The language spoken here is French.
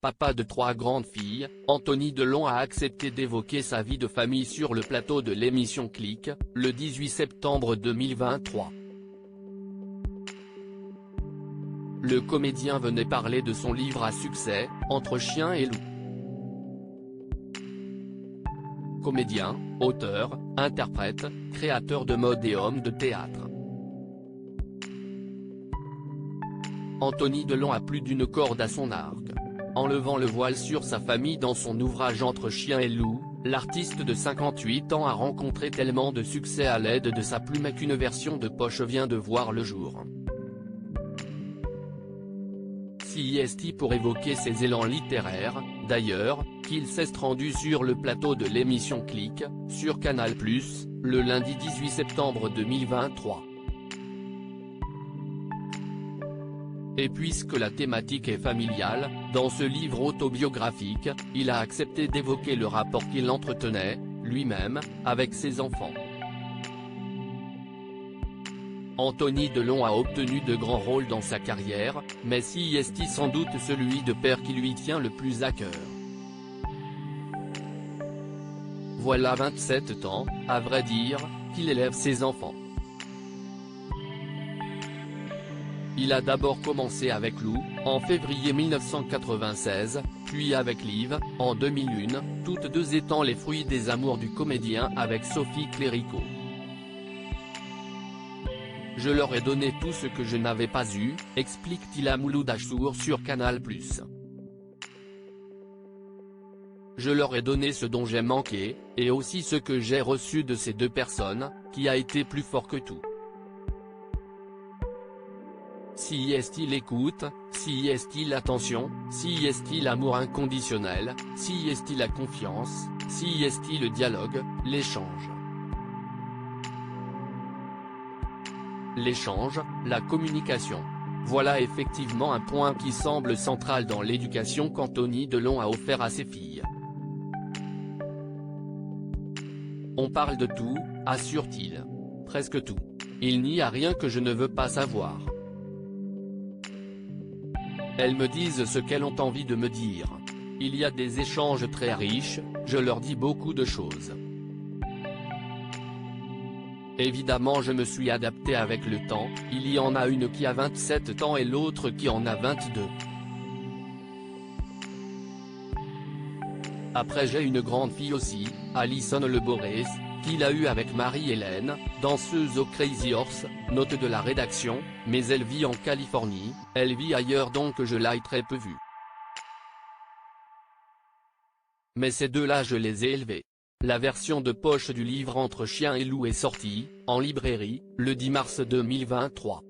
Papa de 3 grandes filles, Anthony Delon a accepté d'évoquer sa vie de famille sur le plateau de l'émission Click, le 18 septembre 2023. Le comédien venait parler de son livre à succès, Entre chien et loup. Comédien, auteur, interprète, créateur de mode et homme de théâtre. Anthony Delon a plus d'une corde à son arc. En levant le voile sur sa famille dans son ouvrage Entre chien et loup, l'artiste de 58 ans a rencontré tellement de succès à l'aide de sa plume qu'une version de poche vient de voir le jour. CIST pour évoquer ses élans littéraires, d'ailleurs, qu'il s'est rendu sur le plateau de l'émission Click, sur Canal+, le lundi 18 septembre 2023. Et puisque la thématique est familiale, dans ce livre autobiographique, il a accepté d'évoquer le rapport qu'il entretenait, lui-même, avec ses enfants. Anthony Delon a obtenu de grands rôles dans sa carrière, mais CIST sans doute celui de père qui lui tient le plus à cœur. Voilà 27 ans, à vrai dire, qu'il élève ses enfants. Il a d'abord commencé avec Lou, en février 1996, puis avec Liv, en 2001, toutes deux étant les fruits des amours du comédien avec Sophie Clérico. Je leur ai donné tout ce que je n'avais pas eu, explique-t-il à Mouloud Achour sur Canal+. Je leur ai donné ce dont j'ai manqué, et aussi ce que j'ai reçu de ces deux personnes, qui a été plus fort que tout. CIST l'écoute, CIST l'attention, CIST l'amour inconditionnel, CIST la confiance, CIST le dialogue, l'échange. L'échange, la communication. Voilà effectivement un point qui semble central dans l'éducation qu'Anthony Delon a offert à ses filles. On parle de tout, assure-t-il. Presque tout. Il n'y a rien que je ne veux pas savoir. Elles me disent ce qu'elles ont envie de me dire. Il y a des échanges très riches, je leur dis beaucoup de choses. Évidemment je me suis adapté avec le temps, il y en a une qui a 27 ans et l'autre qui en a 22. Après j'ai une grande fille aussi, Alison Le Borès, qu'il a eu avec Marie-Hélène, danseuse au Crazy Horse, note de la rédaction, mais elle vit en Californie, elle vit ailleurs donc je l'ai très peu vue. Mais ces deux-là je les ai élevés. La version de poche du livre Entre chien et loup est sortie, en librairie, le 10 mars 2023.